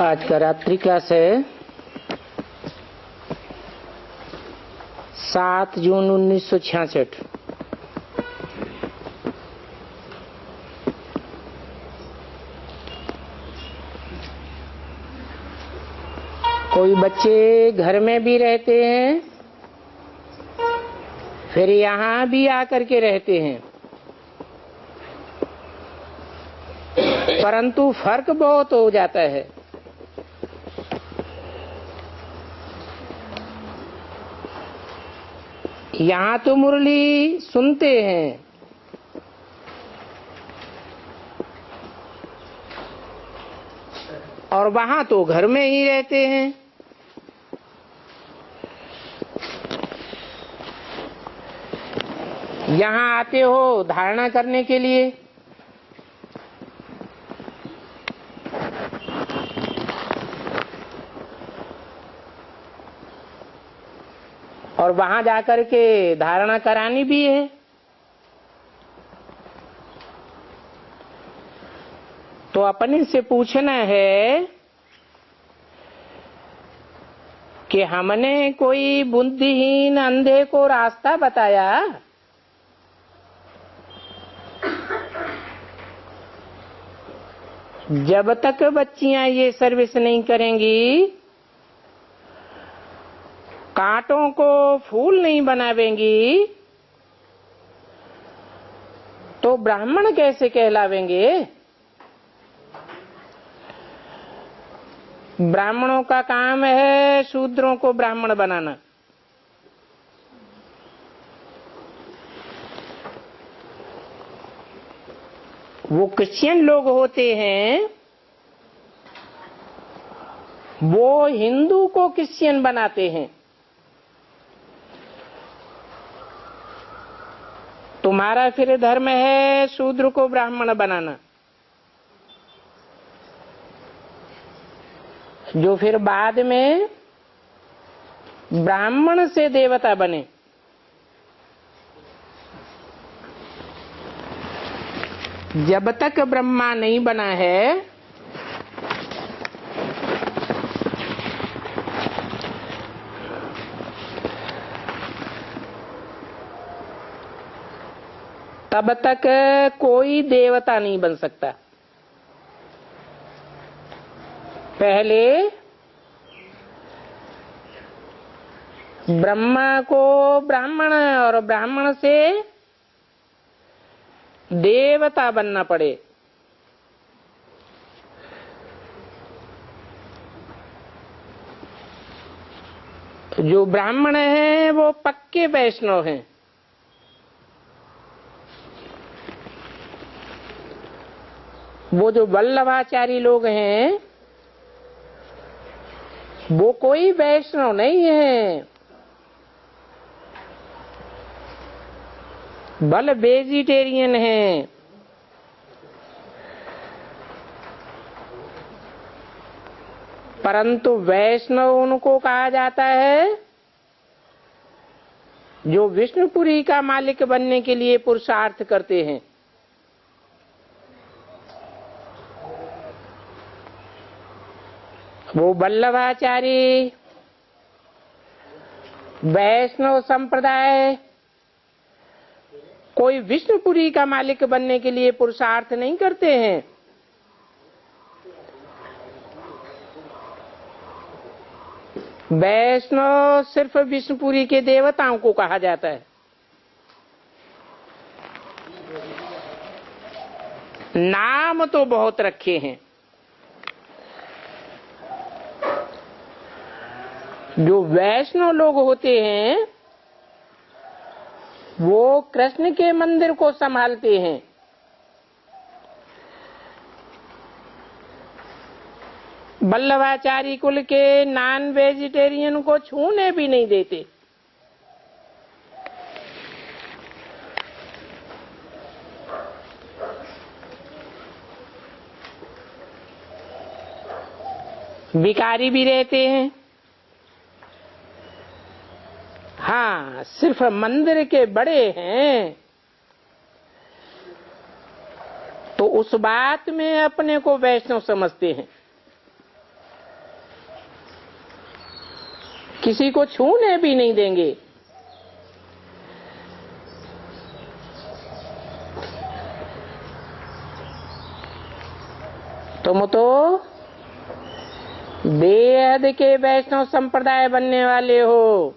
आज का रात्रिका से 7 जून 1966। कोई बच्चे घर में भी रहते हैं, फिर यहाँ भी आकर के रहते हैं, परंतु फर्क बहुत हो जाता है। यहाँ तो मुरली सुनते हैं, और वहां तो घर में ही रहते हैं। यहाँ आते हो धारणा करने के लिए, और वहां जाकर के धारणा करानी भी है। तो अपने से पूछना है कि हमने कोई बुद्धिहीन अंधे को रास्ता बताया? जब तक बच्चियां ये सर्विस नहीं करेंगी, कांटों को फूल नहीं बनावेंगी, तो ब्राह्मण कैसे कहलावेंगे? ब्राह्मणों का काम है शूद्रों को ब्राह्मण बनाना। वो क्रिश्चियन लोग होते हैं, वो हिंदू को क्रिश्चियन बनाते हैं। तुम्हारा फिर धर्म है शूद्र को ब्राह्मण बनाना, जो फिर बाद में ब्राह्मण से देवता बने। जब तक ब्रह्मा नहीं बना है, तब तक कोई देवता नहीं बन सकता। पहले ब्रह्मा को ब्राह्मण और ब्राह्मण से देवता बनना पड़े। जो ब्राह्मण हैं वो पक्के वैष्णव हैं। वो जो वल्लभाचारी लोग हैं, वो कोई वैष्णव नहीं है, बल वेजिटेरियन हैं। परंतु वैष्णव उनको कहा जाता है जो विष्णुपुरी का मालिक बनने के लिए पुरुषार्थ करते हैं। वो वल्लभाचारी वैष्णव संप्रदाय कोई विष्णुपुरी का मालिक बनने के लिए पुरुषार्थ नहीं करते हैं। वैष्णव सिर्फ विष्णुपुरी के देवताओं को कहा जाता है। नाम तो बहुत रखे हैं। जो वैष्णव लोग होते हैं, वो कृष्ण के मंदिर को संभालते हैं। वल्लभाचारी कुल के नॉन वेजिटेरियन को छूने भी नहीं देते। भिखारी भी रहते हैं। हाँ, सिर्फ मंदिर के बड़े हैं तो उस बात में अपने को वैष्णव समझते हैं। किसी को छूने भी नहीं देंगे। तुम तो बेहद के वैष्णव संप्रदाय बनने वाले हो,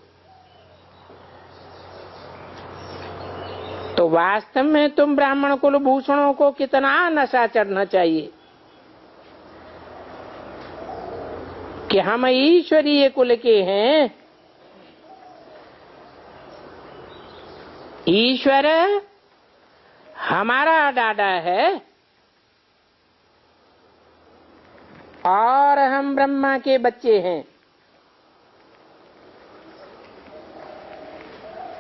तो वास्तव में तुम ब्राह्मण कुलभूषणों को कितना नशा चढ़ना चाहिए कि हम ईश्वरीय कुल के हैं। ईश्वर हमारा दादा है और हम ब्रह्मा के बच्चे हैं।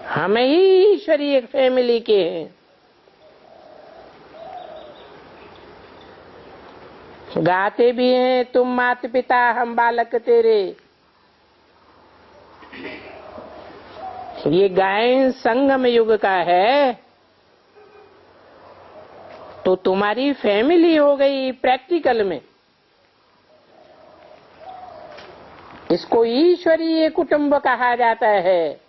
हम ही ईश्वरीय फैमिली के हैं। गाते भी हैं, तुम माता पिता हम बालक तेरे। ये गायन संगम युग का है, तो तुम्हारी फैमिली हो गई प्रैक्टिकल में। इसको ईश्वरीय कुटुंब कहा जाता है।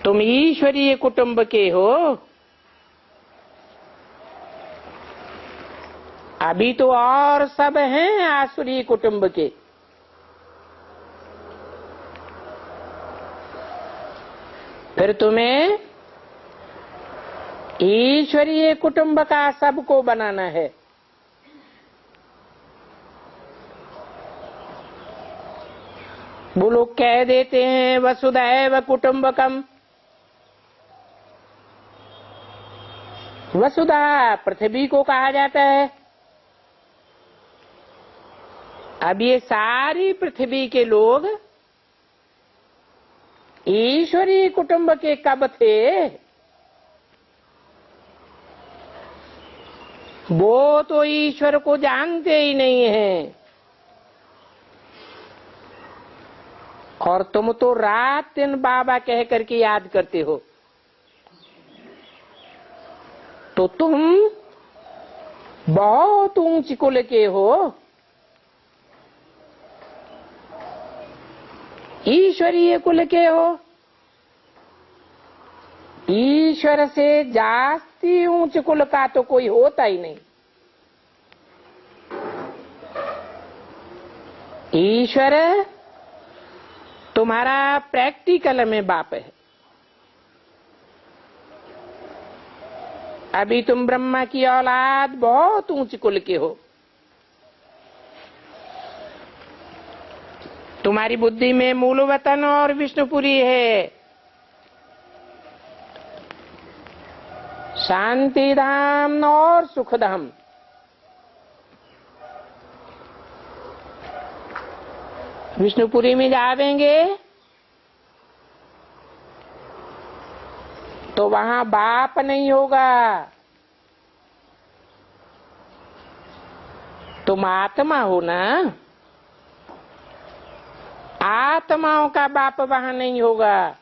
तुम ईश्वरीय कुटुंब के हो। अभी तो और सब हैं आसुरी कुटुंब के। फिर तुम्हें ईश्वरीय कुटुंब का सबको बनाना है। वो लोग कह देते हैं वसुधैव कुटुंबकम। वसुधा पृथ्वी को कहा जाता है। अब ये सारी पृथ्वी के लोग ईश्वरीय कुटुंब के कब थे? वो तो ईश्वर को जानते ही नहीं हैं। और तुम तो रात दिन बाबा कह करके याद करते हो। तो तुम बहुत ऊंच कुल के हो। ईश्वरीय कुल के हो। ईश्वर से जास्ती ऊंच कुल का तो कोई होता ही नहीं। ईश्वर तुम्हारा प्रैक्टिकल में बाप है। अभी तुम ब्रह्मा की औलाद बहुत ऊंच कुल के हो। तुम्हारी बुद्धि में मूलवतन और विष्णुपुरी है। शांति धाम और सुख धाम। विष्णुपुरी में जावेंगे तो वहां बाप नहीं होगा। तुम आत्मा हो ना। आत्माओं का बाप वहां नहीं होगा।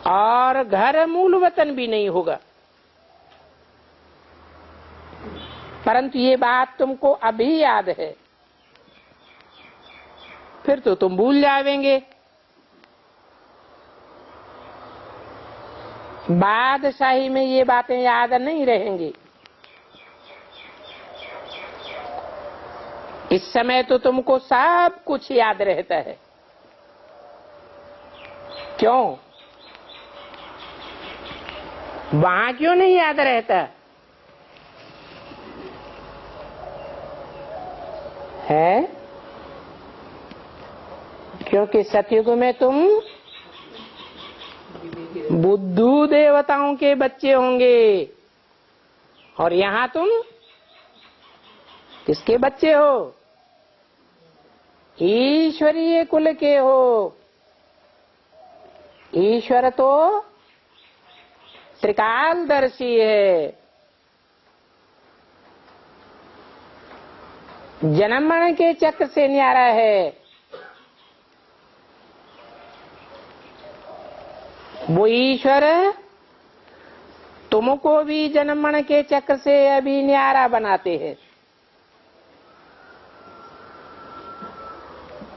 और घर मूल वतन भी नहीं होगा। परंतु ये बात तुमको अभी याद है, फिर तो तुम भूल जावेंगे। बादशाही में ये बातें याद नहीं रहेंगी। इस समय तो तुमको सब कुछ याद रहता है। क्यों? वहां क्यों नहीं याद रहता है? क्योंकि सतयुग में तुम बुद्धू देवताओं के बच्चे होंगे और यहाँ तुम किसके बच्चे हो? ईश्वरीय कुल के हो। ईश्वर तो त्रिकालदर्शी है। जन्म मरण के चक्र से न्यारा है। वो ईश्वर तुमको भी जन्म मरण के चक्र से अभी न्यारा बनाते हैं।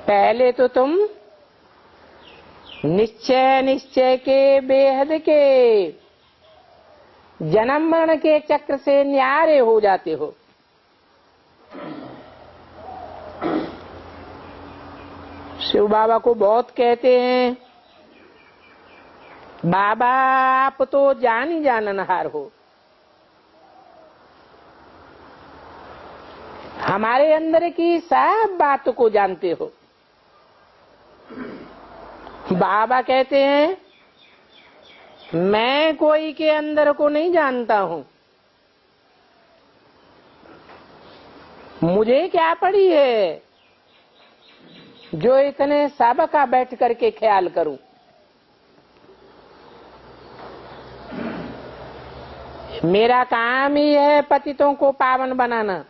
पहले तो तुम निश्चय के बेहद के जन्म मरण के चक्र से न्यारे हो जाते हो। शिव बाबा को बहुत कहते हैं, बाबा आप तो जान ही जाननहार हो, हमारे अंदर की सब बात को जानते हो। बाबा कहते हैं, मैं कोई के अंदर को नहीं जानता हूं, मुझे क्या पड़ी है जो इतने सब का बैठ करके ख्याल करूं। मेरा काम ही है पतितों को पावन बनाना।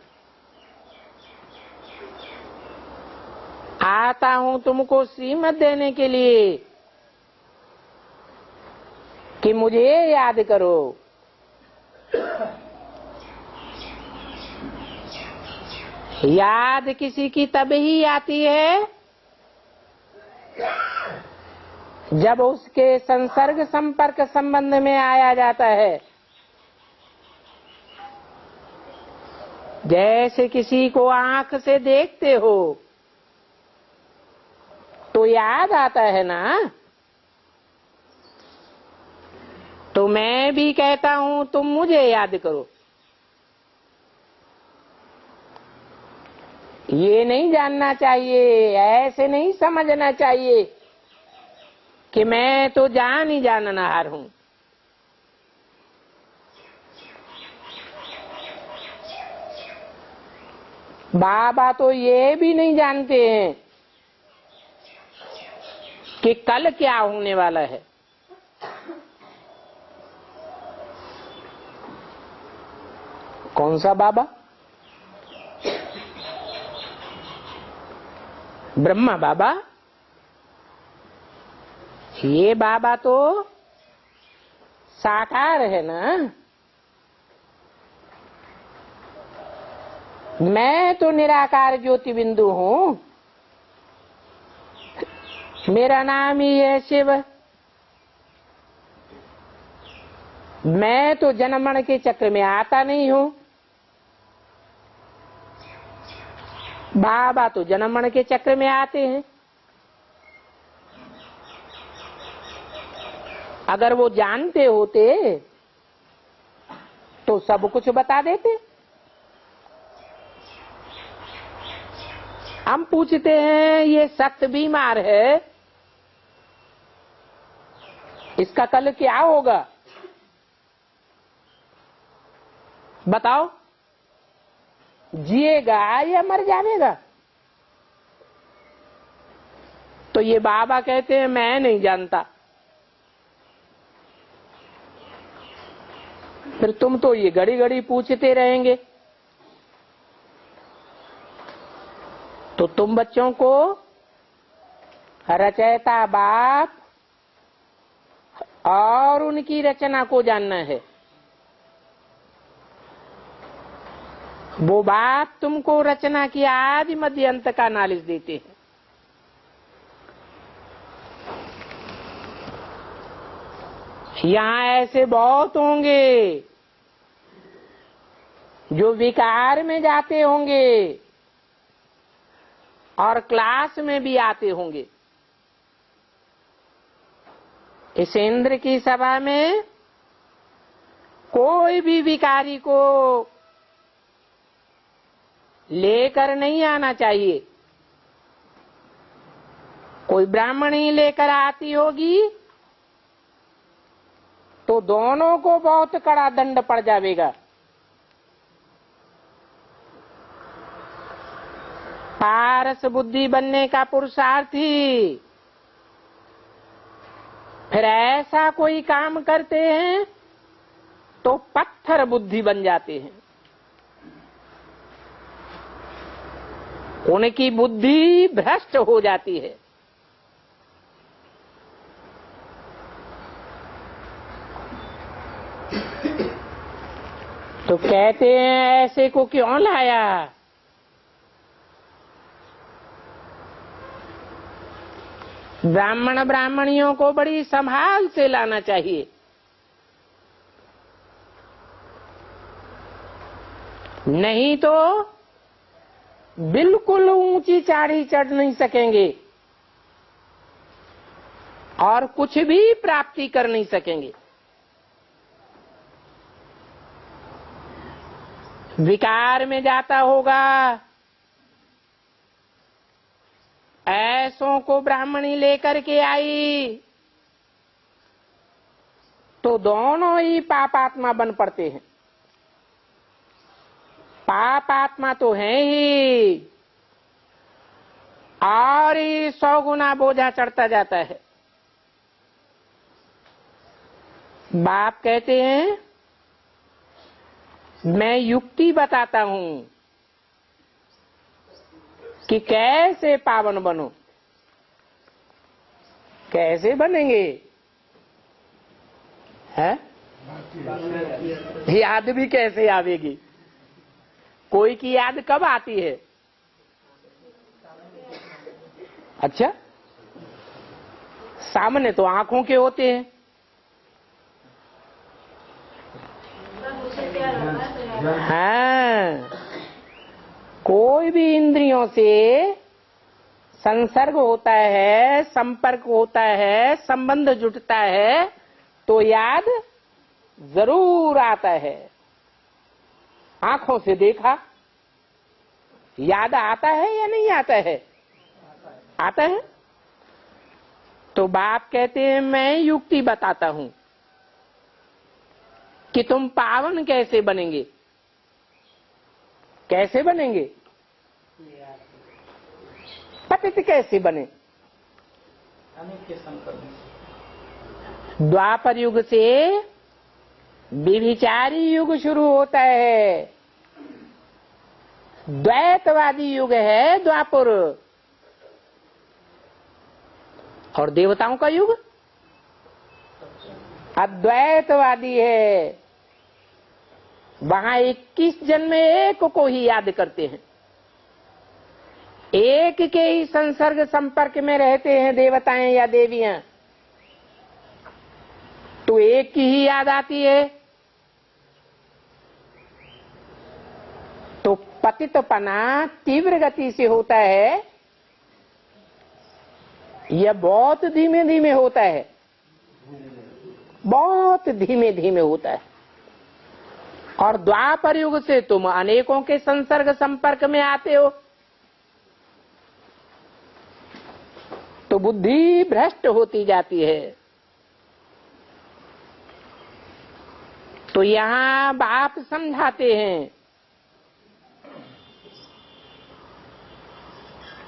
आता हूं तुमको श्रीमत देने के लिए कि मुझे याद करो। याद किसी की तब ही आती है जब उसके संसर्ग संपर्क संबंध में आया जाता है। जैसे किसी को आंख से देखते हो तो याद आता है ना। तो मैं भी कहता हूं तुम मुझे याद करो। ये नहीं जानना चाहिए, ऐसे नहीं समझना चाहिए कि मैं तो जान ही जाननहार हूं। बाबा तो ये भी नहीं जानते हैं कि कल क्या होने वाला है। कौन सा बाबा? ब्रह्मा बाबा। ये बाबा तो साकार है ना। मैं तो निराकार ज्योति बिंदु हूं, मेरा नाम ही है शिव। मैं तो जन्म मरण के चक्र में आता नहीं हूं। बाबा तो जन्म मरण के चक्र में आते हैं। अगर वो जानते होते तो सब कुछ बता देते। हम पूछते हैं ये सख्त बीमार है, इसका कल क्या होगा बताओ, जिएगा या मर जाएगा? तो ये बाबा कहते हैं मैं नहीं जानता। फिर तुम तो ये घड़ी घड़ी पूछते रहेंगे। तो तुम बच्चों को रचयिता बाप और उनकी रचना को जानना है। वो बाप तुमको रचना की आदि मध्य अंत का नॉलेज देते हैं। यहाँ ऐसे बहुत होंगे जो विकार में जाते होंगे और क्लास में भी आते होंगे। इस इंद्र की सभा में कोई भी विकारी को लेकर नहीं आना चाहिए। कोई ब्राह्मणी लेकर आती होगी तो दोनों को बहुत कड़ा दंड पड़ जाएगा। पारस बुद्धि बनने का पुरुषार्थी फिर ऐसा कोई काम करते हैं तो पत्थर बुद्धि बन जाते हैं। उनकी बुद्धि भ्रष्ट हो जाती है। तो कहते हैं ऐसे को क्यों लाया? ब्राह्मण ब्राह्मणियों को बड़ी संभाल से लाना चाहिए। नहीं तो बिल्कुल ऊंची चाढ़ी चढ़ नहीं सकेंगे और कुछ भी प्राप्ति कर नहीं सकेंगे। विकार में जाता होगा। ऐसों को ब्राह्मणी लेकर के आई तो दोनों ही पापात्मा बन पड़ते हैं। पापात्मा तो है ही और ही 100 गुना बोझा चढ़ता जाता है। बाप कहते हैं मैं युक्ति बताता हूं कि कैसे पावन बनो। कैसे बनेंगे? है याद भी कैसे आवेगी? कोई की याद कब आती है? अच्छा, सामने तो आंखों के होते हैं। हाँ, कोई भी इंद्रियों से संसर्ग होता है, संपर्क होता है, संबंध जुटता है तो याद जरूर आता है। आंखों से देखा, याद आता है या नहीं आता है? आता है। तो बाप कहते हैं मैं युक्ति बताता हूं कि तुम पावन कैसे बनेंगे। कैसे बनेंगे? पतित कैसे बने? द्वापर युग से व्यभिचारी युग शुरू होता है। द्वैतवादी युग है द्वापर। और देवताओं का युग अद्वैतवादी है। वहां 21 जन्म एक को ही याद करते हैं। एक के ही संसर्ग संपर्क में रहते हैं देवताएं या देवियां, तो एक की ही याद आती है। तो पतितपना तीव्र गति से होता है, यह बहुत धीमे धीमे होता है। बहुत धीमे धीमे होता है। और द्वापर युग से तुम अनेकों के संसर्ग संपर्क में आते हो तो बुद्धि भ्रष्ट होती जाती है। तो यहां बाप समझाते हैं,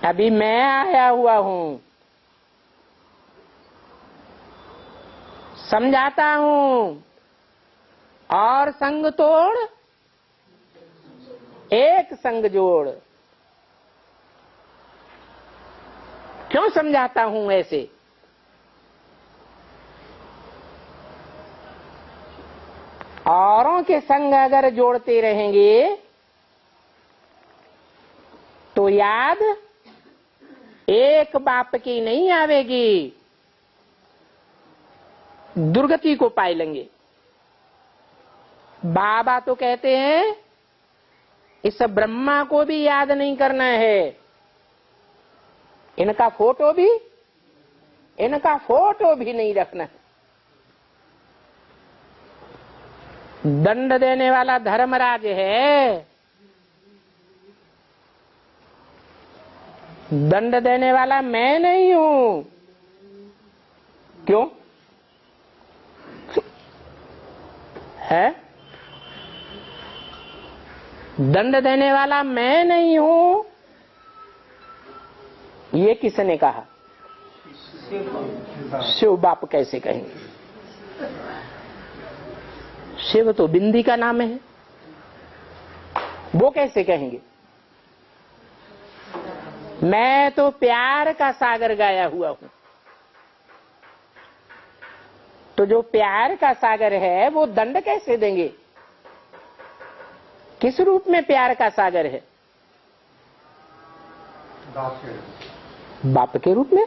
अभी मैं आया हुआ हूं, समझाता हूं और संग तोड़ एक संग जोड़। क्यों समझाता हूं ऐसे? औरों के संग अगर जोड़ते रहेंगे तो याद एक बाप की नहीं आवेगी, दुर्गति को पाए लेंगे। बाबा तो कहते हैं इस ब्रह्मा को भी याद नहीं करना है, इनका फोटो भी नहीं रखना है। दंड देने वाला धर्मराज है, दंड देने वाला मैं नहीं हूं। क्यों है? दंड देने वाला मैं नहीं हूं, ये किसने कहा? शिव बाप कैसे कहेंगे? शिव तो बिंदी का नाम है, वो कैसे कहेंगे? मैं तो प्यार का सागर गाया हुआ हूं। तो जो प्यार का सागर है वो दंड कैसे देंगे? किस रूप में प्यार का सागर है? बाप के रूप में।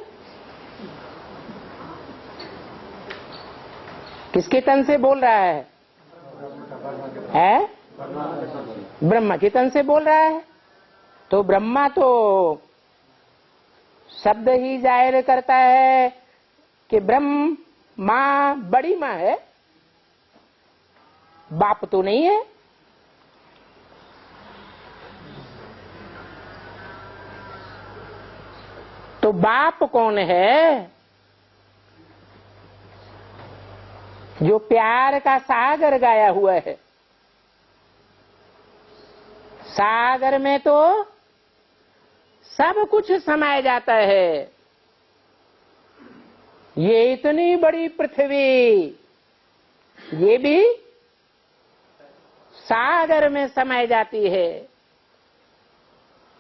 किसके तन से बोल रहा है? ब्रह्मा के तन से बोल रहा है। तो ब्रह्मा तो शब्द ही जाहिर करता है कि ब्रह्म माँ बड़ी माँ है, बाप तो नहीं है। तो बाप कौन है? जो प्यार का सागर गाया हुआ है। सागर में तो सब कुछ समाया जाता है। ये इतनी बड़ी पृथ्वी, ये भी सागर में समाई जाती है।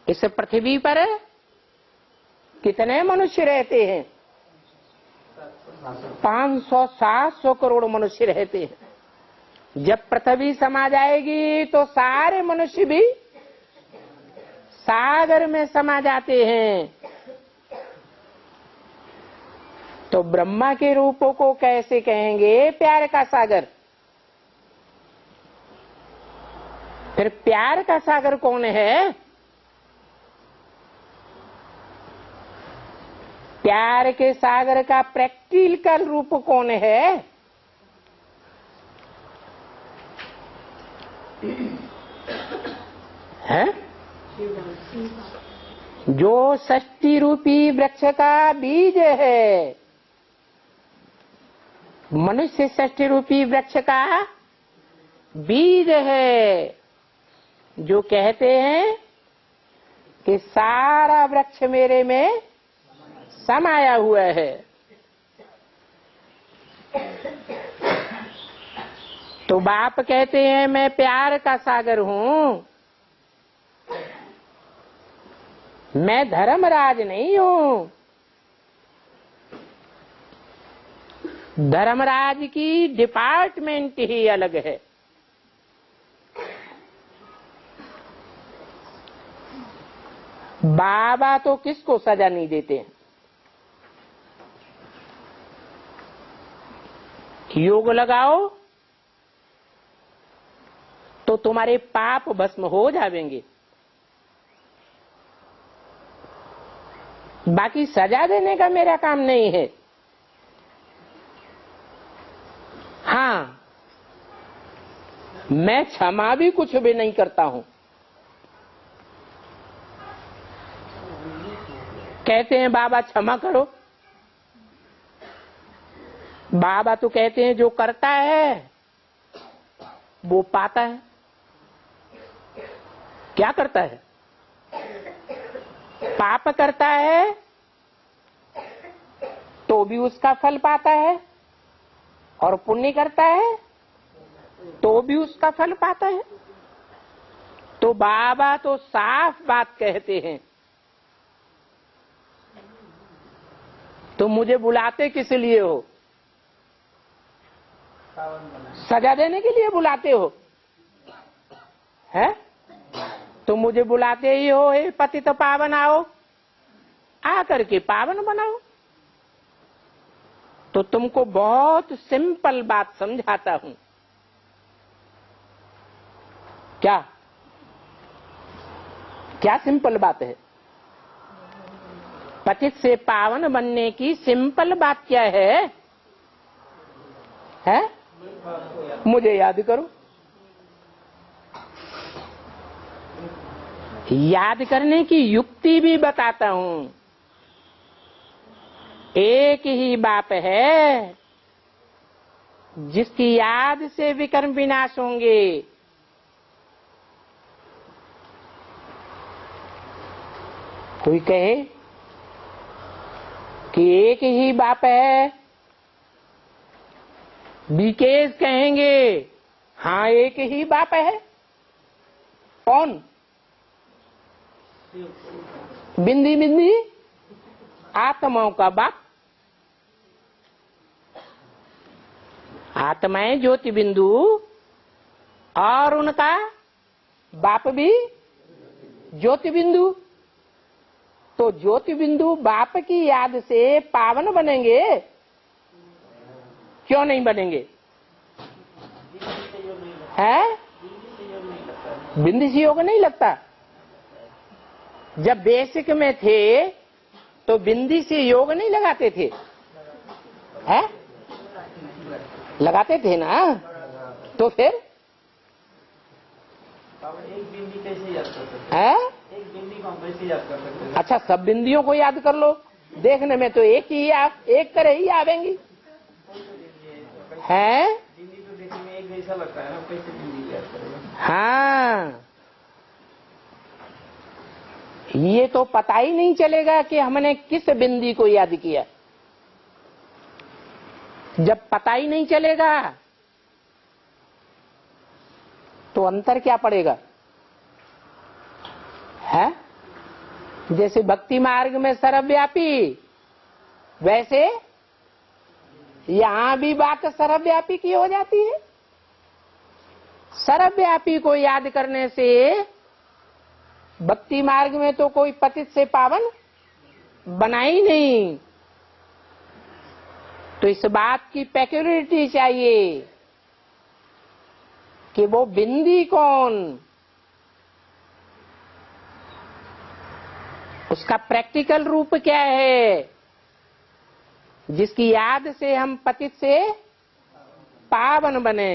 इस पृथ्वी पर कितने मनुष्य रहते हैं? 500-700 करोड़ मनुष्य रहते हैं। जब पृथ्वी समा जाएगी तो सारे मनुष्य भी सागर में समा जाते हैं। तो ब्रह्मा के रूपों को कैसे कहेंगे प्यार का सागर? फिर प्यार का सागर कौन है? प्यार के सागर का प्रैक्टिकल रूप कौन है? जो षष्टि रूपी वृक्ष का बीज है। मनुष्य षष्टि रूपी वृक्ष का बीज है, जो कहते हैं कि सारा वृक्ष मेरे में समाया हुआ है। तो बाप कहते हैं मैं प्यार का सागर हूं, मैं धर्मराज नहीं हूं। धर्मराज की डिपार्टमेंट ही अलग है। बाबा तो किसको सजा नहीं देते हैं। योग लगाओ तो तुम्हारे पाप भस्म हो जाएंगे। बाकी सजा देने का मेरा काम नहीं है। हाँ, मैं क्षमा भी कुछ भी नहीं करता हूं। कहते हैं बाबा क्षमा करो। बाबा तो कहते हैं जो करता है वो पाता है। क्या करता है? पाप करता है तो भी उसका फल पाता है, और पुण्य करता है तो भी उसका फल पाता है। तो बाबा तो साफ बात कहते हैं। तो मुझे बुलाते किस लिए हो? सजा देने के लिए बुलाते हो? है? तो मुझे बुलाते ही हो, हे पतित पावन आओ, आकर के पावन बनाओ। तो तुमको बहुत सिंपल बात समझाता हूं। क्या क्या सिंपल बात है? पतित से पावन बनने की सिंपल बात क्या है? है? मुझे याद करो। याद करने की युक्ति भी बताता हूं। एक ही बाप है जिसकी याद से विकर्म विनाश होंगे। कोई कहे कि एक ही बाप है, बीकेस कहेंगे हाँ एक ही बाप है। कौन? बिंदी बिंदी आत्माओं का बाप। आत्माएं ज्योति बिंदु और उनका बाप भी ज्योति बिंदु। तो ज्योति बिंदु बाप की याद से पावन बनेंगे, क्यों नहीं बनेंगे? है बिंदी से योग नहीं लगता। जब बेसिक में थे तो बिंदी से योग नहीं लगाते थे, है लगाते थे ना। तो फिर एक बिंदी कैसे याद कर सकते है? एक बिंदी को हम कैसे याद कर सकते हैं? अच्छा, सब बिंदियों को याद कर लो। देखने में तो एक तरह ही आवेंगी, है? बिंदी तो देखने में एक जैसा लगता है ना, कैसे बिंदी याद करेंगे? हाँ, ये तो पता ही नहीं चलेगा कि हमने किस बिंदी को याद किया। जब पता ही नहीं चलेगा तो अंतर क्या पड़ेगा? है जैसे भक्ति मार्ग में सर्वव्यापी, वैसे यहां भी बात सर्वव्यापी की हो जाती है। सर्वव्यापी को याद करने से भक्ति मार्ग में तो कोई पतित से पावन बना ही नहीं। तो इस बात की पेक्युलरिटी चाहिए कि वो बिंदी कौन, उसका प्रैक्टिकल रूप क्या है, जिसकी याद से हम पतित से पावन बने।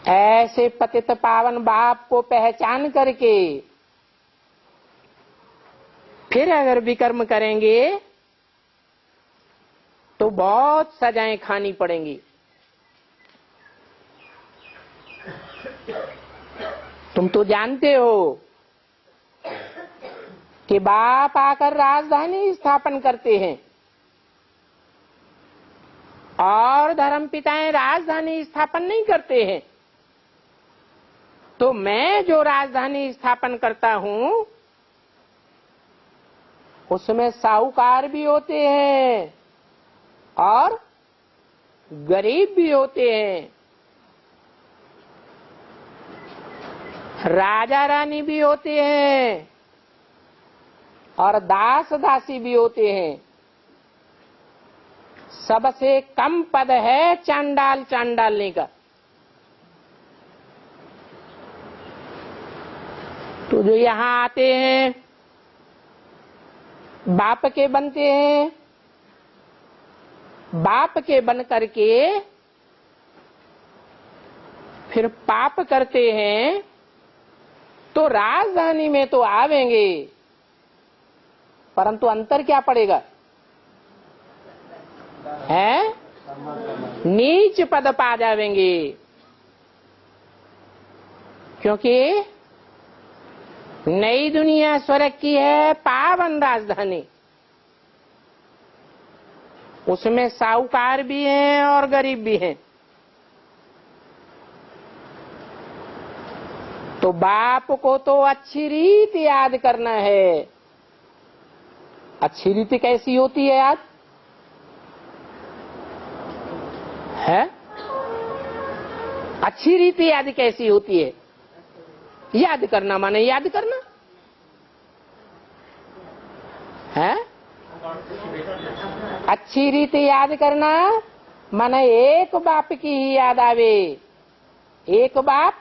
ऐसे पतित पावन बाप को पहचान करके फिर अगर विकर्म करेंगे तो बहुत सजाएं खानी पड़ेंगी। तुम तो जानते हो कि बाप आकर राजधानी स्थापन करते हैं और धर्म पिताएं राजधानी स्थापन नहीं करते हैं। तो मैं जो राजधानी स्थापन करता हूं उसमें साहूकार भी होते हैं और गरीब भी होते हैं, राजा रानी भी होते हैं और दास दासी भी होते हैं। सबसे कम पद है चांडाल चांडालनी का। तो जो यहां आते हैं बाप के बनते हैं, बाप के बन करके फिर पाप करते हैं तो राजधानी में तो आवेंगे, परंतु अंतर क्या पड़ेगा? है नीच पद पा जावेंगे, क्योंकि नई दुनिया स्वर्ग की है पावन राजधानी। उसमें साहूकार भी हैं और गरीब भी हैं। तो बाप को तो अच्छी रीत याद करना है। अच्छी रीति कैसी होती है याद? है अच्छी रीति याद कैसी होती है? याद करना माने याद करना है। अच्छी रीति याद करना माने एक बाप की ही याद आवे, एक बाप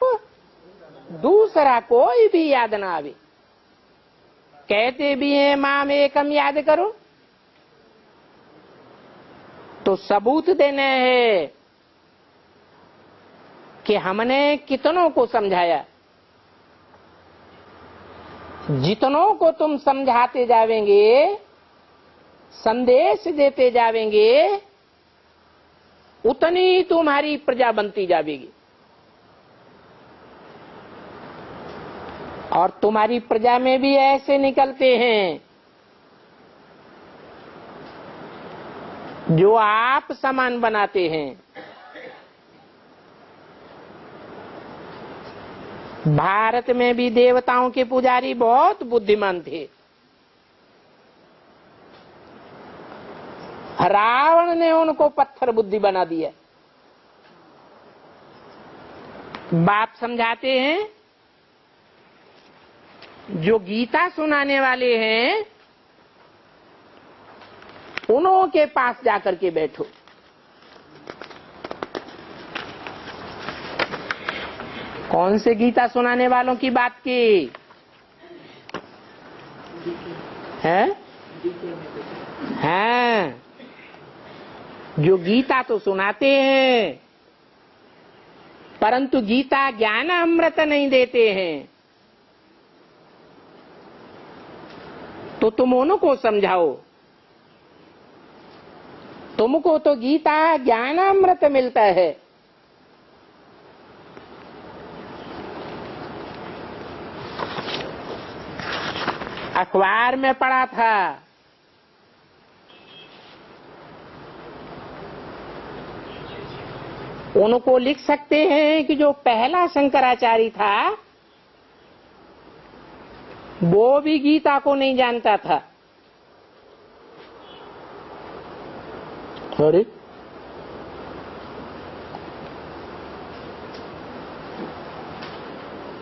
दूसरा कोई भी याद ना आवे। कहते भी हैं माम एकम याद करो, तो सबूत देने हैं कि हमने कितनों को समझाया। जितनों को तुम समझाते जावेंगे, संदेश देते जावेंगे, उतनी तुम्हारी प्रजा बनती जाएगी और तुम्हारी प्रजा में भी ऐसे निकलते हैं जो आप समान बनाते हैं। भारत में भी देवताओं के पुजारी बहुत बुद्धिमान थे। रावण ने उनको पत्थर बुद्धि बना दिया। बाप समझाते हैं, जो गीता सुनाने वाले हैं उन्हों के पास जाकर के बैठो। कौन से गीता सुनाने वालों की बात की है? हैं, जो गीता तो सुनाते हैं परंतु गीता ज्ञान अमृत नहीं देते हैं, तो तुम उनको समझाओ। तुमको तो गीता ज्ञान अमृत मिलता है, अखबार में पढ़ा था उनको लिख सकते हैं कि जो पहला शंकराचार्य था वो भी गीता को नहीं जानता था। अरे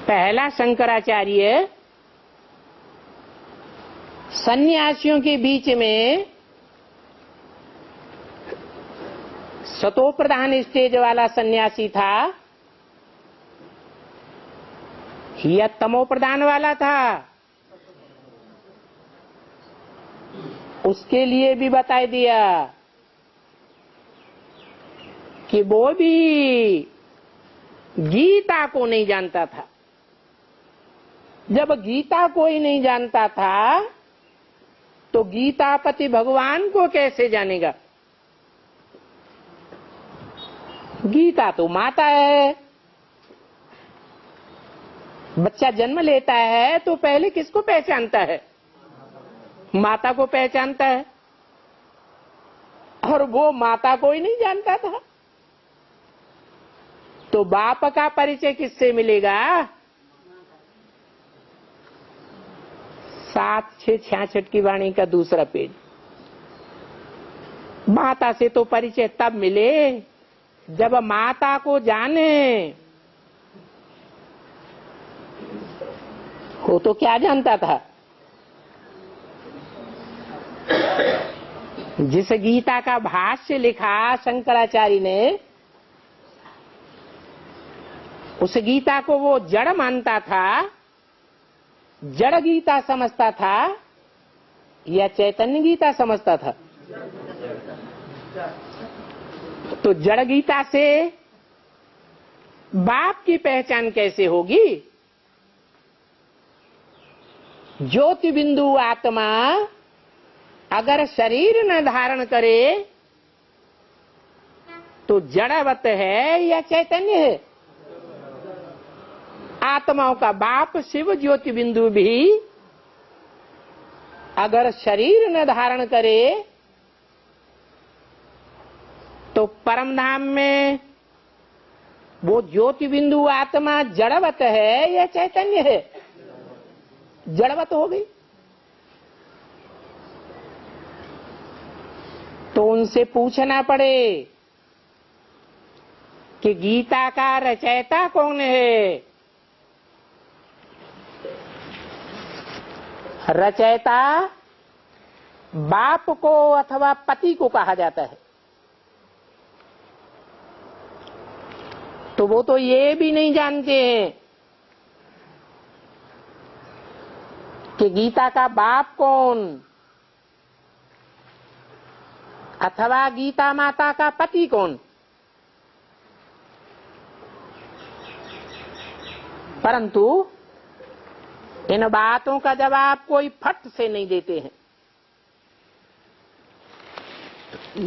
पहला शंकराचार्य सन्यासियों के बीच में सतो प्रधान स्टेज वाला सन्यासी था या तमो प्रधान वाला था, उसके लिए भी बता दिया कि वो भी गीता को नहीं जानता था। जब गीता को ही नहीं जानता था तो गीतापति भगवान को कैसे जानेगा? गीता तो माता है। बच्चा जन्म लेता है तो पहले किसको पहचानता है? माता को पहचानता है, और वो माता को ही नहीं जानता था तो बाप का परिचय किससे मिलेगा? 7-6-66 की वाणी का दूसरा पेज। माता से तो परिचय तब मिले जब माता को जाने। वो तो क्या जानता था? जिस गीता का भाष्य लिखा शंकराचार्य ने, उस गीता को वो जड़ मानता था, जड़ गीता समझता था या चैतन्य गीता समझता था? तो जड़ गीता से बाप की पहचान कैसे होगी? ज्योति बिंदु आत्मा अगर शरीर न धारण करे तो जड़वत है या चैतन्य है? आत्माओं का बाप शिव ज्योति बिंदु भी अगर शरीर न धारण करे तो परम धाम में वो ज्योति बिंदु आत्मा जड़वत है या चैतन्य है? जड़वत हो गई। तो उनसे पूछना पड़े कि गीता का रचयिता कौन है? रचयिता बाप को अथवा पति को कहा जाता है। तो वो तो ये भी नहीं जानते हैं कि गीता का बाप कौन अथवा गीता माता का पति कौन। परंतु इन बातों का जवाब कोई फट से नहीं देते हैं।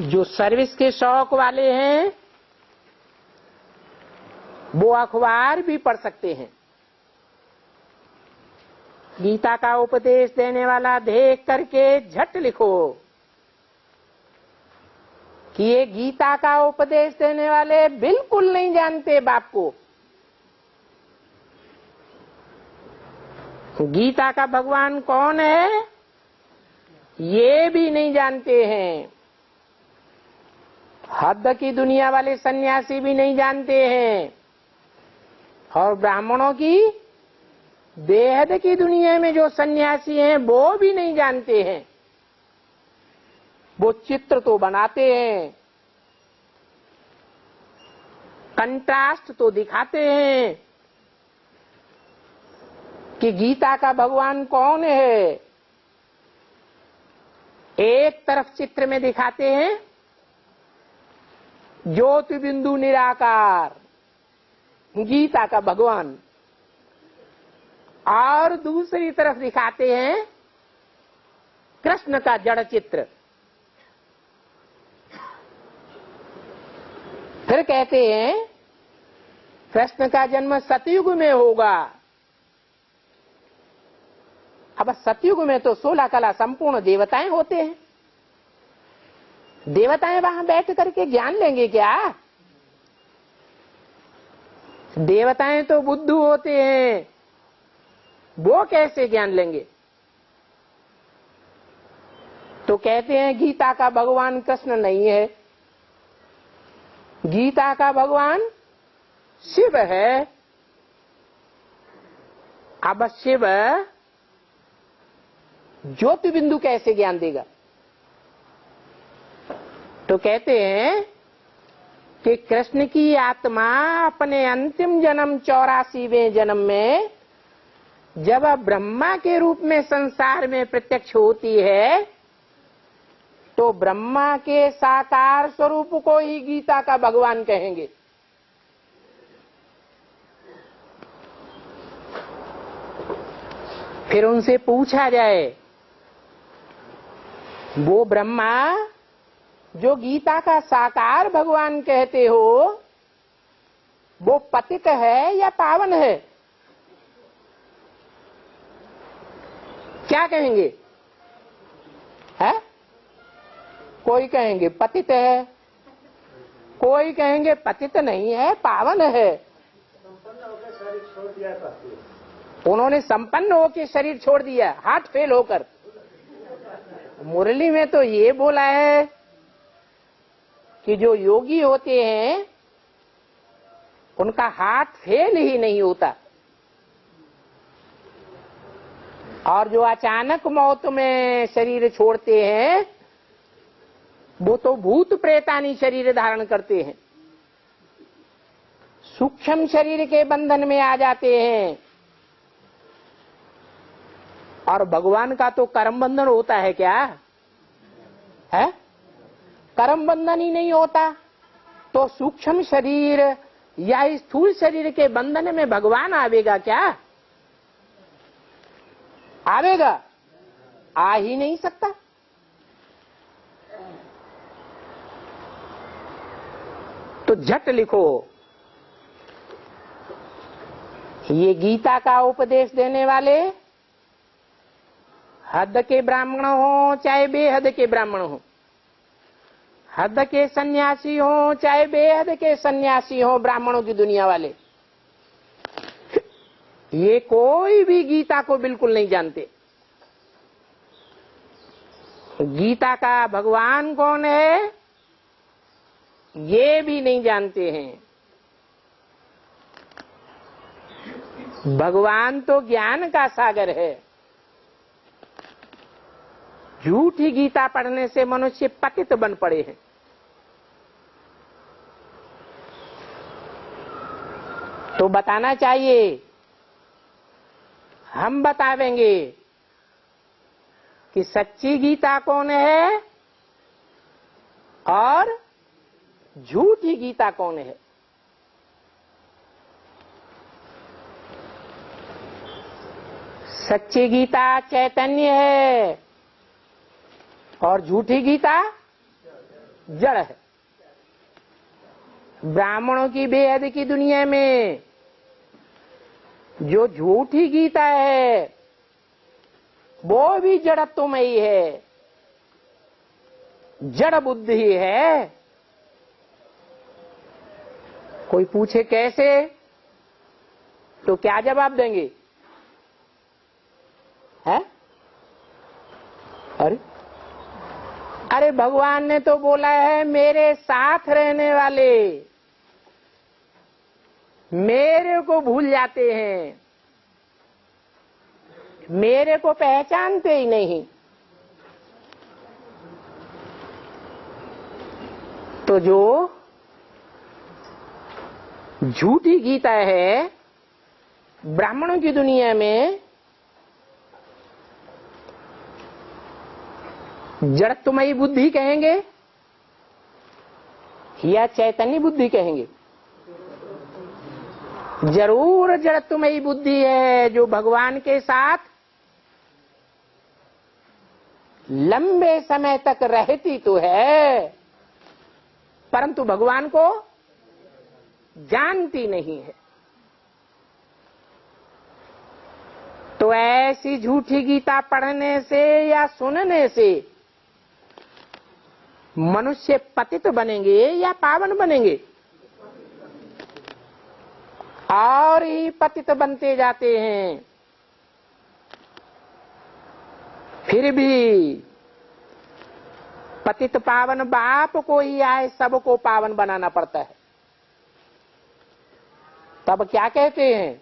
जो सर्विस के शौक वाले हैं वो अखबार भी पढ़ सकते हैं। गीता का उपदेश देने वाला देख करके झट लिखो कि ये गीता का उपदेश देने वाले बिल्कुल नहीं जानते बाप को। गीता का भगवान कौन है ये भी नहीं जानते हैं। हद की दुनिया वाले सन्यासी भी नहीं जानते हैं, और ब्राह्मणों की बेहद की दुनिया में जो सन्यासी हैं वो भी नहीं जानते हैं। वो चित्र तो बनाते हैं, कंट्रास्ट तो दिखाते हैं कि गीता का भगवान कौन है। एक तरफ चित्र में दिखाते हैं ज्योति बिंदु निराकार गीता का भगवान, और दूसरी तरफ दिखाते हैं कृष्ण का जड़ चित्र। फिर कहते हैं कृष्ण का जन्म सतयुग में होगा। अब सतयुग में तो 16 कला संपूर्ण देवताएं होते हैं, देवताएं वहां बैठ करके ज्ञान लेंगे क्या? देवताएं तो बुद्धू होते हैं, वो कैसे ज्ञान लेंगे? तो कहते हैं गीता का भगवान कृष्ण नहीं है, गीता का भगवान शिव है। अब शिव ज्योति बिंदु कैसे ज्ञान देगा? तो कहते हैं कि कृष्ण की आत्मा अपने अंतिम जन्म 84वें जन्म में जब ब्रह्मा के रूप में संसार में प्रत्यक्ष होती है तो ब्रह्मा के साकार स्वरूप को ही गीता का भगवान कहेंगे। फिर उनसे पूछा जाए, वो ब्रह्मा जो गीता का साकार भगवान कहते हो वो पतित है या पावन है? क्या कहेंगे? है? कोई कहेंगे पतित है, कोई कहेंगे पतित नहीं है, पावन है। उन्होंने संपन्न होकर शरीर छोड़ दिया, हार्ट फेल होकर। मुरली में तो ये बोला है कि जो योगी होते हैं उनका हार्ट फेल ही नहीं होता, और जो अचानक मौत में शरीर छोड़ते हैं वो तो भूत प्रेतानी शरीर धारण करते हैं, सूक्ष्म शरीर के बंधन में आ जाते हैं। और भगवान का तो कर्म बंधन होता है क्या? है? कर्म बंधन ही नहीं होता तो सूक्ष्म शरीर या स्थूल शरीर के बंधन में भगवान आवेगा क्या? आवेगा? आ ही नहीं सकता। तो झट लिखो, ये गीता का उपदेश देने वाले हद के ब्राह्मण हो चाहे बेहद के ब्राह्मण हो, हद के सन्यासी हो चाहे बेहद के सन्यासी हो, ब्राह्मणों की दुनिया वाले, ये कोई भी गीता को बिल्कुल नहीं जानते। गीता का भगवान कौन है ये भी नहीं जानते हैं। भगवान तो ज्ञान का सागर है। झूठी गीता पढ़ने से मनुष्य पतित बन पड़े हैं। तो बताना चाहिए, हम बतावेंगे कि सच्ची गीता कौन है और झूठी गीता कौन है। सच्ची गीता चैतन्य है और झूठी गीता जड़ है। ब्राह्मणों की बेहद की दुनिया में जो झूठी गीता है वो भी जड़त्वमयी है, जड़ बुद्धि है। कोई पूछे कैसे, तो क्या जवाब देंगे? है? अरे अरे भगवान ने तो बोला है मेरे साथ रहने वाले मेरे को भूल जाते हैं, मेरे को पहचानते ही नहीं। तो जो झूठी गीता है ब्राह्मणों की दुनिया में जड़त्वमयी बुद्धि कहेंगे या चैतन्य बुद्धि कहेंगे? जरूर जड़त्वमयी बुद्धि है, जो भगवान के साथ लंबे समय तक रहती तो है परंतु भगवान को जानती नहीं है। तो ऐसी झूठी गीता पढ़ने से या सुनने से मनुष्य पतित बनेंगे या पावन बनेंगे? और ही पतित बनते जाते हैं। फिर भी पतित पावन बाप को ही आए सबको पावन बनाना पड़ता है। तब क्या कहते हैं?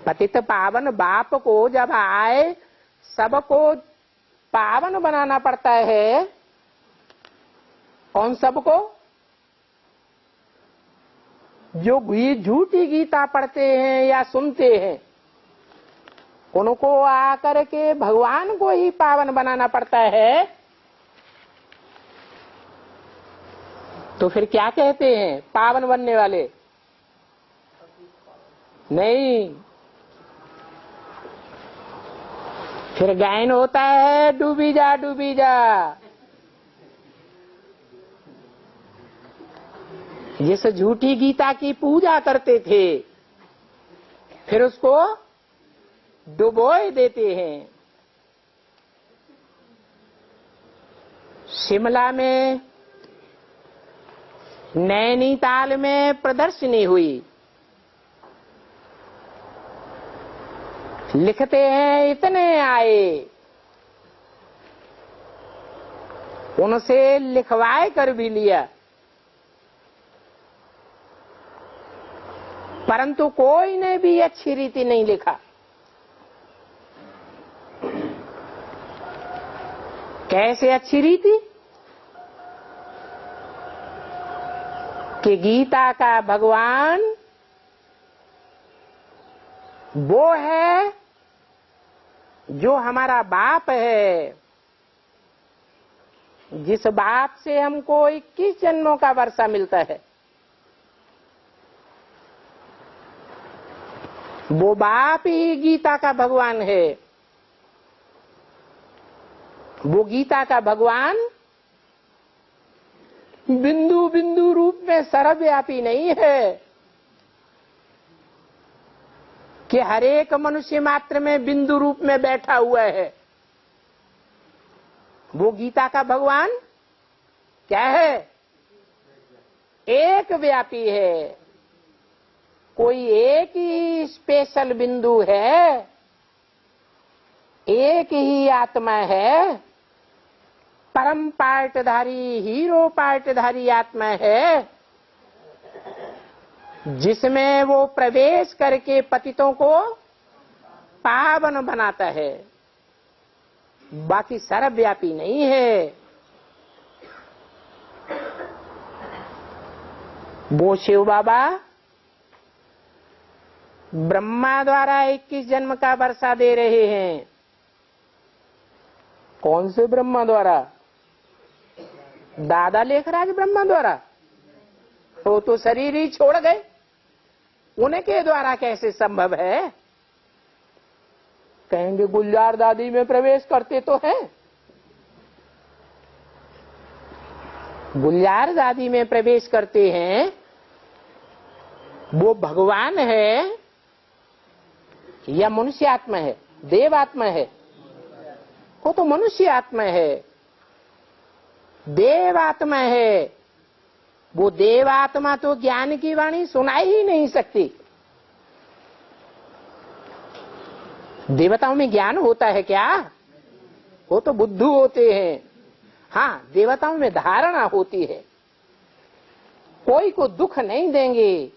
पतित पावन बाप को जब आए सबको पावन बनाना पड़ता है। कौन सबको? जो झूठी गीता पढ़ते हैं या सुनते हैं उनको आकर के भगवान को ही पावन बनाना पड़ता है। तो फिर क्या कहते हैं पावन बनने वाले? नहीं, फिर गायन होता है डूबी जा डूबी जा। जिस झूठी गीता की पूजा करते थे फिर उसको डुबोए देते हैं। शिमला में नैनीताल में प्रदर्शनी हुई। लिखते हैं इतने आए, उनसे लिखवाए कर भी लिया परंतु कोई ने भी अच्छी रीति नहीं लिखा। कैसे अच्छी रीति? कि गीता का भगवान वो है जो हमारा बाप है, जिस बाप से हमको 21 जन्मों का वर्षा मिलता है। वो बाप ही गीता का भगवान है। वो गीता का भगवान बिंदु बिंदु रूप में सर्वव्यापी नहीं है कि हर एक मनुष्य मात्र में बिंदु रूप में बैठा हुआ है। वो गीता का भगवान क्या है? एक व्यापी है। कोई एक ही स्पेशल बिंदु है, एक ही आत्मा है, परम पार्टधारी हीरो पार्टधारी आत्मा है, जिसमें वो प्रवेश करके पतितों को पावन बनाता है। बाकी सर्वव्यापी नहीं है। वो शिव बाबा ब्रह्मा द्वारा 21 जन्म का वर्षा दे रहे हैं। कौन से ब्रह्मा द्वारा? दादा लेखराज ब्रह्मा द्वारा। वो तो शरीर ही छोड़ गए, उनके द्वारा कैसे संभव है? कहेंगे गुलजार दादी में प्रवेश करते तो हैं। गुलजार दादी में प्रवेश करते हैं, वो भगवान है या मनुष्य आत्मा है? देव आत्मा है? वो तो मनुष्य आत्मा है, देव आत्मा है। वो देव आत्मा तो ज्ञान की वाणी सुनाई ही नहीं सकती। देवताओं में ज्ञान होता है क्या? वो तो बुद्धू होते हैं। हाँ, देवताओं में धारणा होती है, कोई को दुख नहीं देंगे,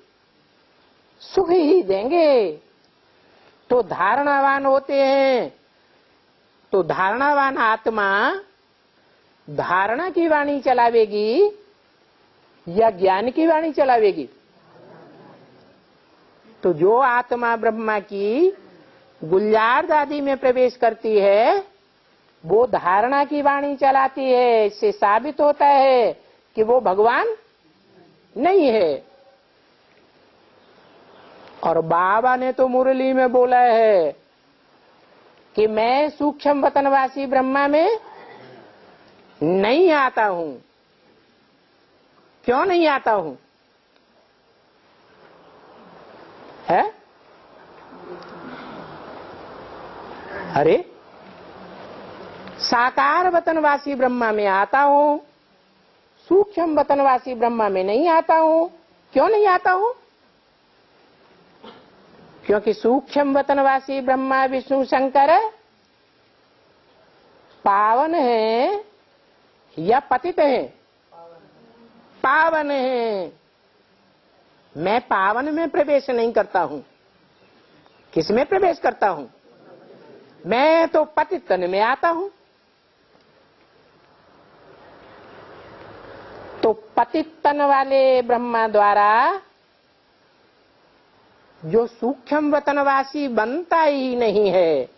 सुख ही देंगे, तो धारणावान होते हैं। तो धारणावान आत्मा धारणा की वाणी चलावेगी या ज्ञान की वाणी चलावेगी? तो जो आत्मा ब्रह्मा की गुलजार आदि में प्रवेश करती है वो धारणा की वाणी चलाती है। इससे साबित होता है कि वो भगवान नहीं है। और बाबा ने तो मुरली में बोला है कि मैं सूक्ष्म वतनवासी ब्रह्मा में नहीं आता हूं। क्यों नहीं आता हूं? है? अरे, साकार वतनवासी ब्रह्मा में आता हूं, सूक्ष्म वतनवासी ब्रह्मा में नहीं आता हूं। क्यों नहीं आता हूं? क्योंकि सूक्ष्म वतनवासी ब्रह्मा विष्णु शंकर पावन है या पतित है? पावन है। मैं पावन में प्रवेश नहीं करता हूं। किस में प्रवेश करता हूं? मैं तो पतित तन में आता हूं। तो पतित तन वाले ब्रह्मा द्वारा जो सूक्ष्म वतनवासी बनता ही नहीं है,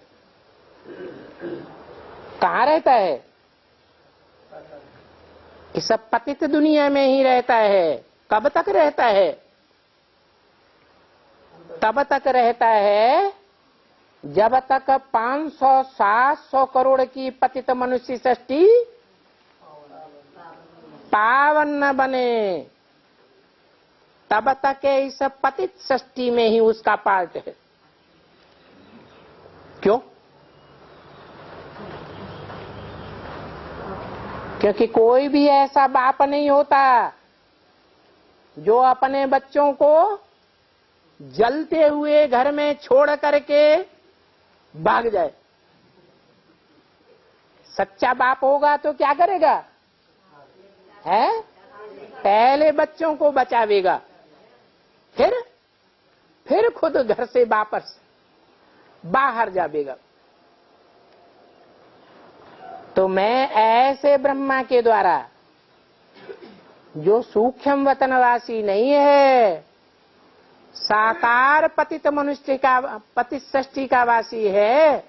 कहाँ रहता है? इस पतित दुनिया में ही रहता है। कब तक रहता है? तब तक रहता है जब तक 500-700 करोड़ की पतित मनुष्य सृष्टि पावन न बने, तब तक इस पतित सृष्टि में ही उसका पार्ट है। क्यों? क्योंकि कोई भी ऐसा बाप नहीं होता जो अपने बच्चों को जलते हुए घर में छोड़ करके भाग जाए। सच्चा बाप होगा तो क्या करेगा? है? पहले बच्चों को बचावेगा, फिर खुद घर से वापस बाहर जावेगा। तो मैं ऐसे ब्रह्मा के द्वारा जो सूक्ष्म वतनवासी नहीं है, साकार पतित मनुष्य का पतित सृष्टि का वासी है,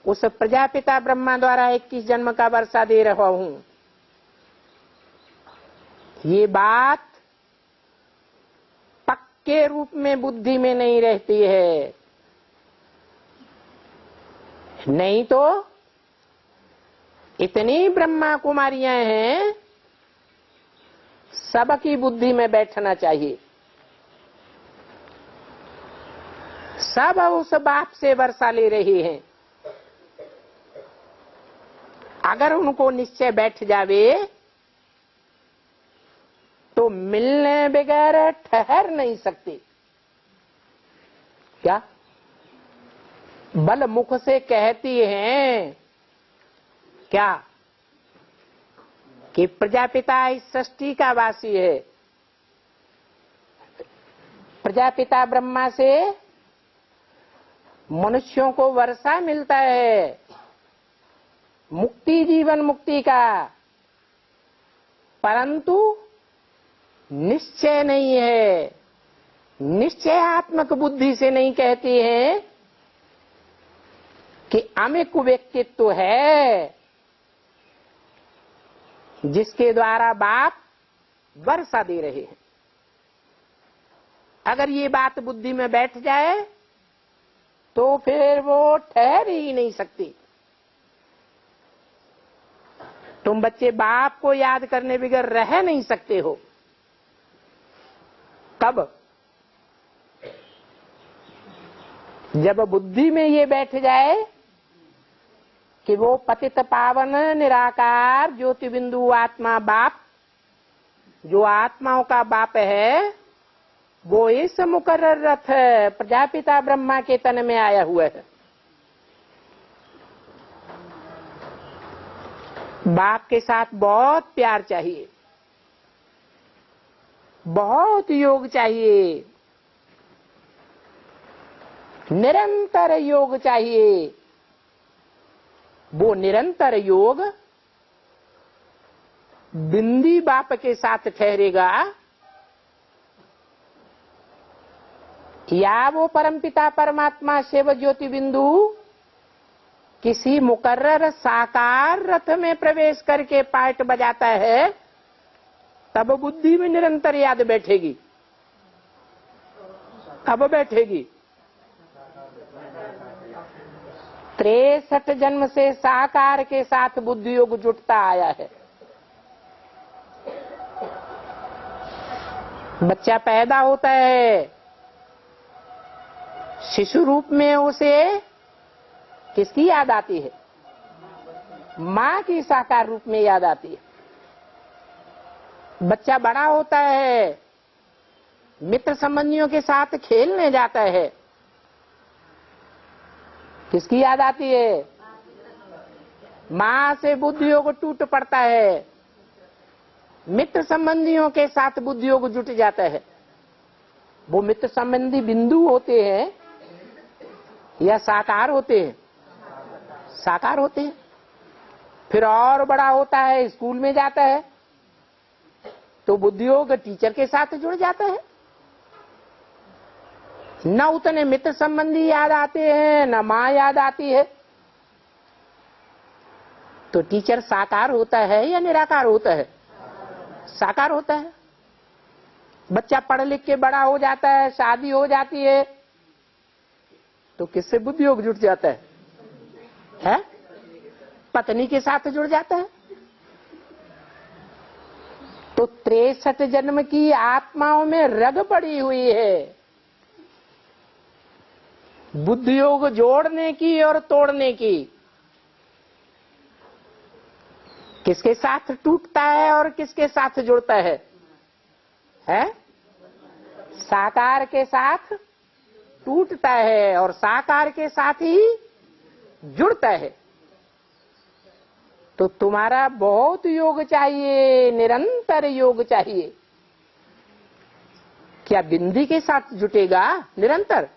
उस प्रजापिता ब्रह्मा द्वारा 21 जन्म का वर्षा दे रहा हूं। ये बात पक्के रूप में बुद्धि में नहीं रहती है, नहीं तो इतनी ब्रह्मा कुमारियां हैं, सबकी बुद्धि में बैठना चाहिए। सब उस बाप से वर्षा ले रही हैं। अगर उनको निश्चय बैठ जावे तो मिलने बगैर ठहर नहीं सकते। क्या? बल मुख से कहती हैं क्या कि प्रजापिता इस सृष्टि का वासी है। प्रजापिता ब्रह्मा से मनुष्यों को वर्षा मिलता है, मुक्ति, जीवन मुक्ति का, परंतु निश्चय नहीं है। निश्चयात्मक बुद्धि से नहीं कहती है कि अमिक व्यक्तित्व है जिसके द्वारा बाप वर्षा दे रहे हैं। अगर ये बात बुद्धि में बैठ जाए तो फिर वो ठहर ही नहीं सकती। तुम बच्चे बाप को याद करने बगैर रह नहीं सकते हो। कब? जब बुद्धि में ये बैठ जाए कि वो पतित पावन निराकार ज्योति बिंदु आत्मा बाप, जो आत्माओं का बाप है, वो इस मुकर्रर रथ प्रजापिता ब्रह्मा के तन में आया हुआ है। बाप के साथ बहुत प्यार चाहिए, बहुत योग चाहिए, निरंतर योग चाहिए। वो निरंतर योग बिंदी बाप के साथ ठहरेगा या वो परमपिता परमात्मा शिव ज्योति बिंदु किसी मुकर्रर साकार रथ में प्रवेश करके पार्ट बजाता है, तब बुद्धि में निरंतर याद बैठेगी। अब बैठेगी। 63 जन्म से साकार के साथ बुद्धि योग जुटता आया है। बच्चा पैदा होता है, शिशु रूप में उसे किसकी याद आती है? माँ की साकार रूप में याद आती है। बच्चा बड़ा होता है, मित्र संबंधियों के साथ खेलने जाता है, किसकी याद आती है? माँ से बुद्धि योग टूट पड़ता है, मित्र संबंधियों के साथ बुद्धि योग जुट जाता है। वो मित्र संबंधी बिंदु होते हैं या साकार होते हैं? साकार होते हैं। फिर और बड़ा होता है, स्कूल में जाता है, तो बुद्धि योग टीचर के साथ जुड़ जाता है। न उतने मित्र संबंधी याद आते हैं, न माँ याद आती है। तो टीचर साकार होता है या निराकार होता है? साकार होता है। बच्चा पढ़ लिख के बड़ा हो जाता है, शादी हो जाती है, तो किससे बुद्धि योग जुट जाता है? पत्नी के साथ जुड़ जाता है। तो 63 जन्म की आत्माओं में रग पड़ी हुई है बुद्धि योग जोड़ने की और तोड़ने की। किसके साथ टूटता है और किसके साथ जुड़ता है? साकार के साथ टूटता है और साकार के साथ ही जुड़ता है। तो तुम्हारा बहुत योग चाहिए, निरंतर योग चाहिए। क्या बिंदी के साथ जुटेगा निरंतर?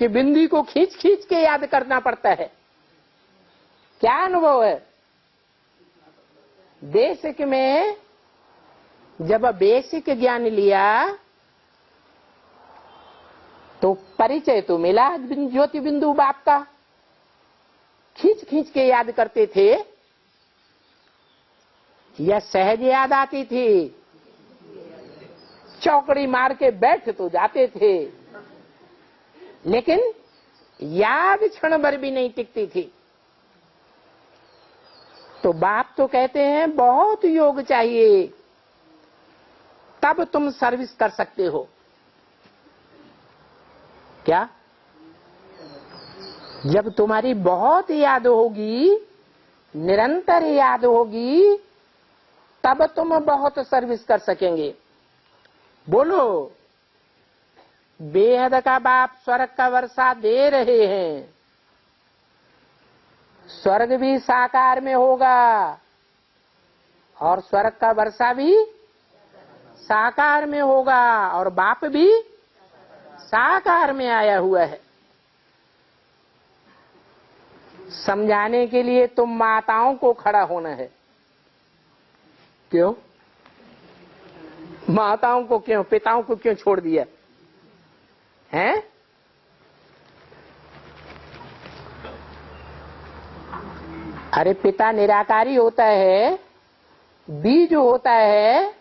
कि बिंदी को खींच खींच के याद करना पड़ता है? क्या अनुभव है? बेसिक में जब बेसिक ज्ञान लिया तो परिचय तो मिला ज्योति बिंदु बाप का, खींच खींच के याद करते थे या सहज याद आती थी? चौकड़ी मार के बैठ तो जाते थे, लेकिन याद क्षण भर भी नहीं टिकती थी। तो बाप तो कहते हैं बहुत योग चाहिए, तब तुम सर्विस कर सकते हो। क्या? जब तुम्हारी बहुत याद होगी, निरंतर याद होगी, तब तुम बहुत सर्विस कर सकेंगे। बोलो, बेहद का बाप स्वर्ग का वर्षा दे रहे हैं, स्वर्ग भी साकार में होगा और स्वर्ग का वर्षा भी साकार में होगा और बाप भी साकार में आया हुआ है। समझाने के लिए तुम माताओं को खड़ा होना है। क्यों? माताओं को क्यों, पिताओं को क्यों छोड़ दिया है? अरे पिता निराकारी होता है, बीज होता है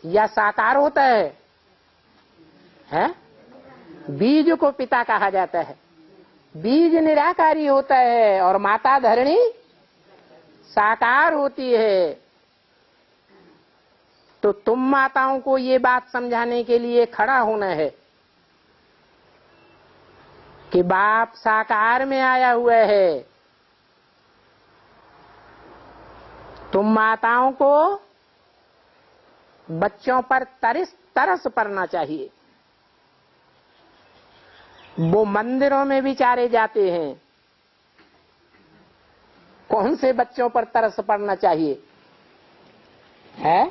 या साकार होता है? बीज को पिता कहा जाता है। बीज निराकारी होता है और माता धरणी साकार होती है। तो तुम माताओं को ये बात समझाने के लिए खड़ा होना है कि बाप साकार में आया हुआ है। तुम माताओं को बच्चों पर तरस पड़ना चाहिए। वो मंदिरों में बिचारे जाते हैं, कौन से बच्चों पर तरस पड़ना चाहिए है?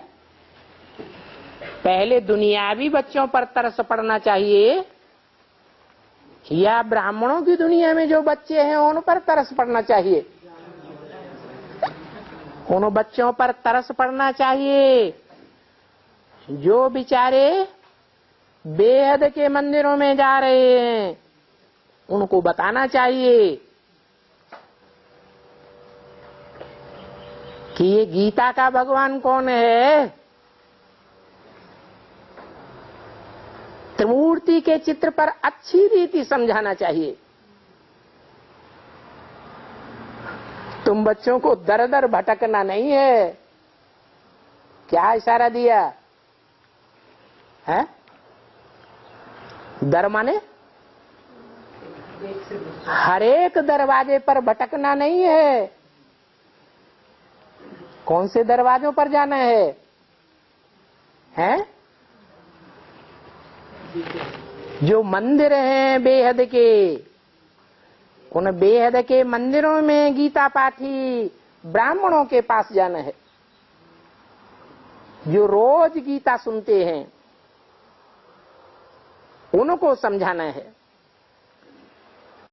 पहले दुनियावी बच्चों पर तरस पड़ना चाहिए या ब्राह्मणों की दुनिया में जो बच्चे हैं उन पर तरस पड़ना चाहिए? उन बच्चों पर तरस पड़ना चाहिए जो बेचारे बेहद के मंदिरों में जा रहे हैं। उनको बताना चाहिए कि ये गीता का भगवान कौन है। त्रिमूर्ति के चित्र पर अच्छी रीति समझाना चाहिए। तुम बच्चों को दर दर भटकना नहीं है। क्या इशारा दिया है? दर माने हर एक दरवाजे पर भटकना नहीं है। कौन से दरवाजों पर जाना है? हैं? जो मंदिर हैं बेहद के, उन बेहद के मंदिरों में गीता पाठी ब्राह्मणों के पास जाना है जो रोज गीता सुनते हैं। उनको समझाना है।